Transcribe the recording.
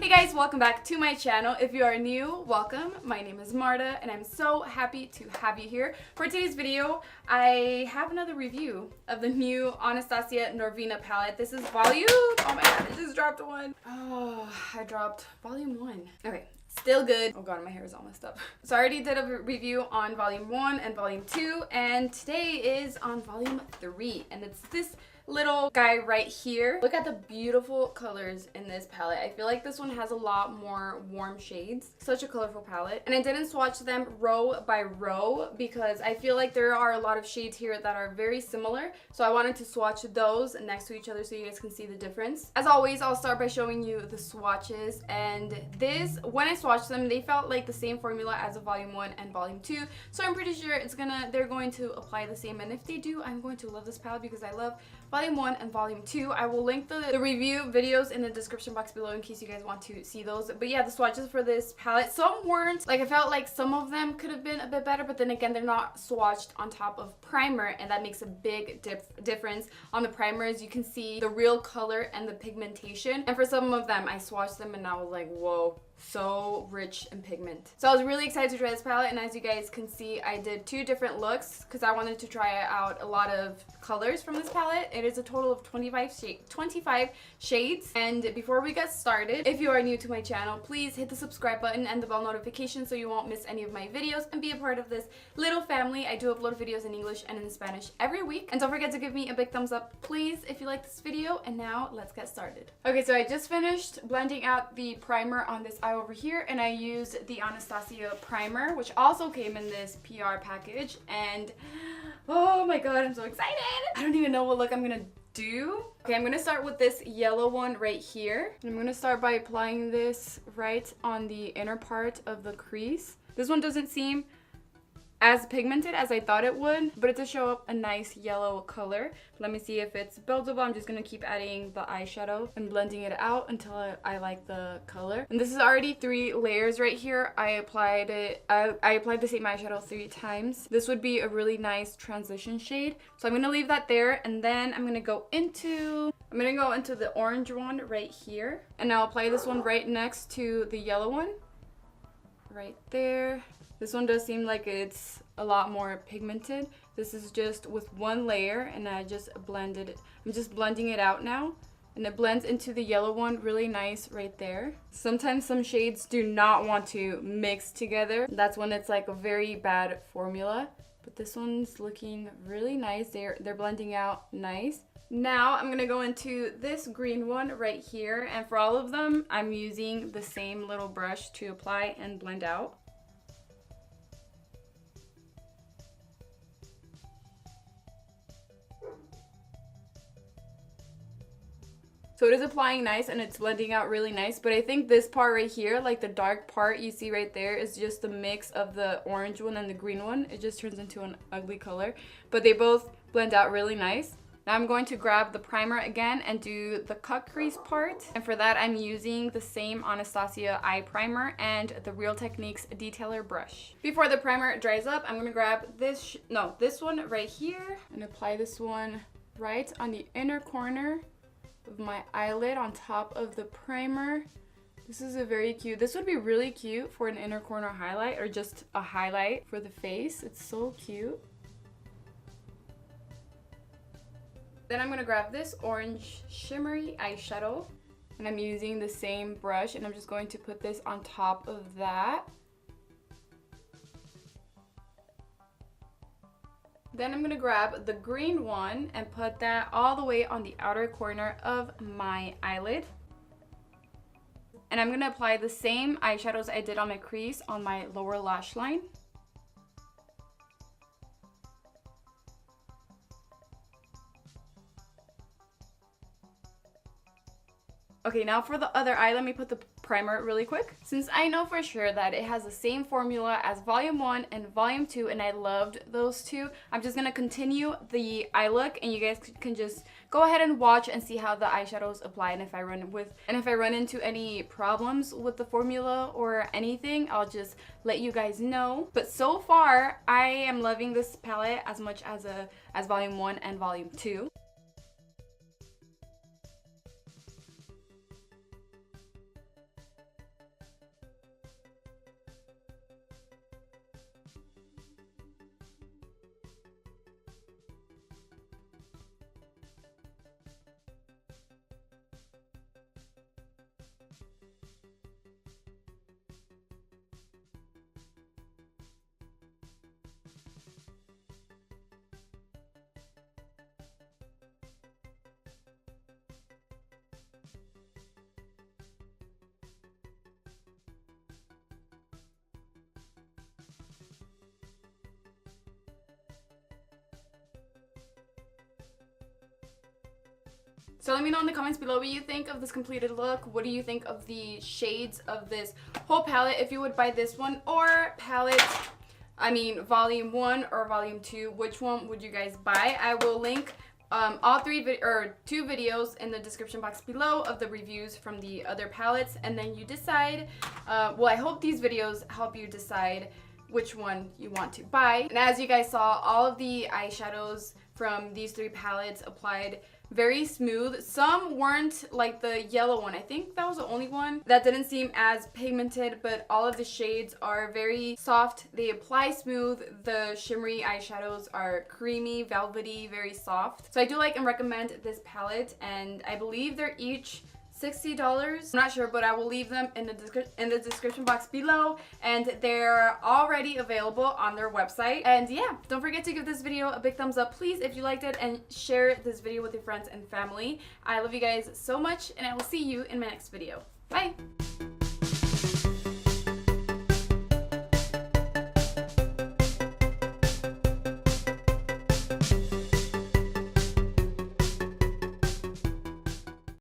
Hey guys, welcome back to my channel. If you are new, welcome. My name is Marta and I'm so happy to have you here. For today's video, I have another review of the new Anastasia Norvina palette. This is volume, oh my god, I just dropped one. Oh, I dropped volume 1. Okay. Still good. Oh god, my hair is all messed up. So I already did a review on volume 1 and volume 2, and today is on volume 3, and it's this little guy right here. Look at the beautiful colors in this palette. I feel like this one has a lot more warm shades. Such a colorful palette. And I didn't swatch them row by row because I feel like there are a lot of shades here that are very similar. So I wanted to swatch those next to each other so you guys can see the difference. As always, I'll start by showing you the swatches. And this, when I swatched them, they felt like the same formula as a volume 1 and volume 2. So I'm pretty sure they're going to apply the same. And if they do, I'm going to love this palette because I love volume 1 and volume 2. I will link the review videos in the description box below in case you guys want to see those. But yeah, the swatches for this palette, some weren't. Like, I felt like some of them could have been a bit better, but then again, they're not swatched on top of primer, and that makes a big difference. On the primers, you can see the real color and the pigmentation. And for some of them, I swatched them and I was like, whoa. So rich in pigment. So I was really excited to try this palette, and as you guys can see, I did 2 different looks because I wanted to try out a lot of colors from this palette. It is a total of 25 shades. And before we get started, if you are new to my channel, please hit the subscribe button and the bell notification so you won't miss any of my videos and be a part of this little family. I do upload videos in English and in Spanish every week. And don't forget to give me a big thumbs up, please, if you like this video. And now let's get started. Okay, so I just finished blending out the primer on this eye over here, and I used the Anastasia primer, which also came in this PR package, and oh my god, I'm so excited. I don't even know what look I'm gonna do. Okay, I'm gonna start with this yellow one right here. I'm gonna start by applying this right on the inner part of the crease. This one doesn't seem as pigmented as I thought it would, but it does show up a nice yellow color. Let me see if it's buildable. I'm just gonna keep adding the eyeshadow and blending it out until I like the color. And this is already 3 layers right here. I applied the same eyeshadow 3 times. This would be a really nice transition shade. So I'm gonna leave that there, and then I'm gonna go into the orange one right here. And I'll apply this one right next to the yellow one. Right there. This one does seem like it's a lot more pigmented. This is just with 1 layer, and I just blended it. I'm just blending it out now, and it blends into the yellow one really nice right there. Sometimes some shades do not want to mix together. That's when it's like a very bad formula. But this one's looking really nice. They're blending out nice. Now I'm gonna go into this green one right here, and for all of them, I'm using the same little brush to apply and blend out. So it is applying nice and it's blending out really nice, but I think this part right here, like the dark part you see right there, is just the mix of the orange one and the green one. It just turns into an ugly color, but they both blend out really nice. Now I'm going to grab the primer again and do the cut crease part. And for that, I'm using the same Anastasia eye primer and the Real Techniques detailer brush. Before the primer dries up, I'm gonna grab this one right here and apply this one right on the inner corner of my eyelid on top of the primer. This is this would be really cute for an inner corner highlight, or just a highlight for the face. It's so cute. Then I'm gonna grab this orange shimmery eyeshadow, and I'm using the same brush, and I'm just going to put this on top of that. Then I'm gonna grab the green one and put that all the way on the outer corner of my eyelid. And I'm gonna apply the same eyeshadows I did on my crease on my lower lash line. Okay, now for the other eye, let me put the primer really quick. Since I know for sure that it has the same formula as volume 1 and volume 2, and I loved those 2, I'm just gonna continue the eye look, and you guys can just go ahead and watch and see how the eyeshadows apply. And if I run into any problems with the formula or anything, I'll just let you guys know. But so far, I am loving this palette as much as volume 1 and volume 2. So let me know in the comments below what you think of this completed look. What do you think of the shades of this whole palette? If you would buy this one or volume 1 or volume 2, which one would you guys buy? I will link two videos in the description box below of the reviews from the other palettes, and then you decide. I hope these videos help you decide which one you want to buy. And as you guys saw, all of the eyeshadows from these 3 palettes applied very smooth. Some weren't, like the yellow one. I think that was the only one that didn't seem as pigmented, but all of the shades are very soft. They apply smooth. The shimmery eyeshadows are creamy, velvety, very soft. So I do like and recommend this palette, and I believe they're each $60. I'm not sure, but I will leave them in the description box below, and they're already available on their website. And yeah, don't forget to give this video a big thumbs up, please, if you liked it, and share this video with your friends and family. I love you guys so much, and I will see you in my next video. Bye!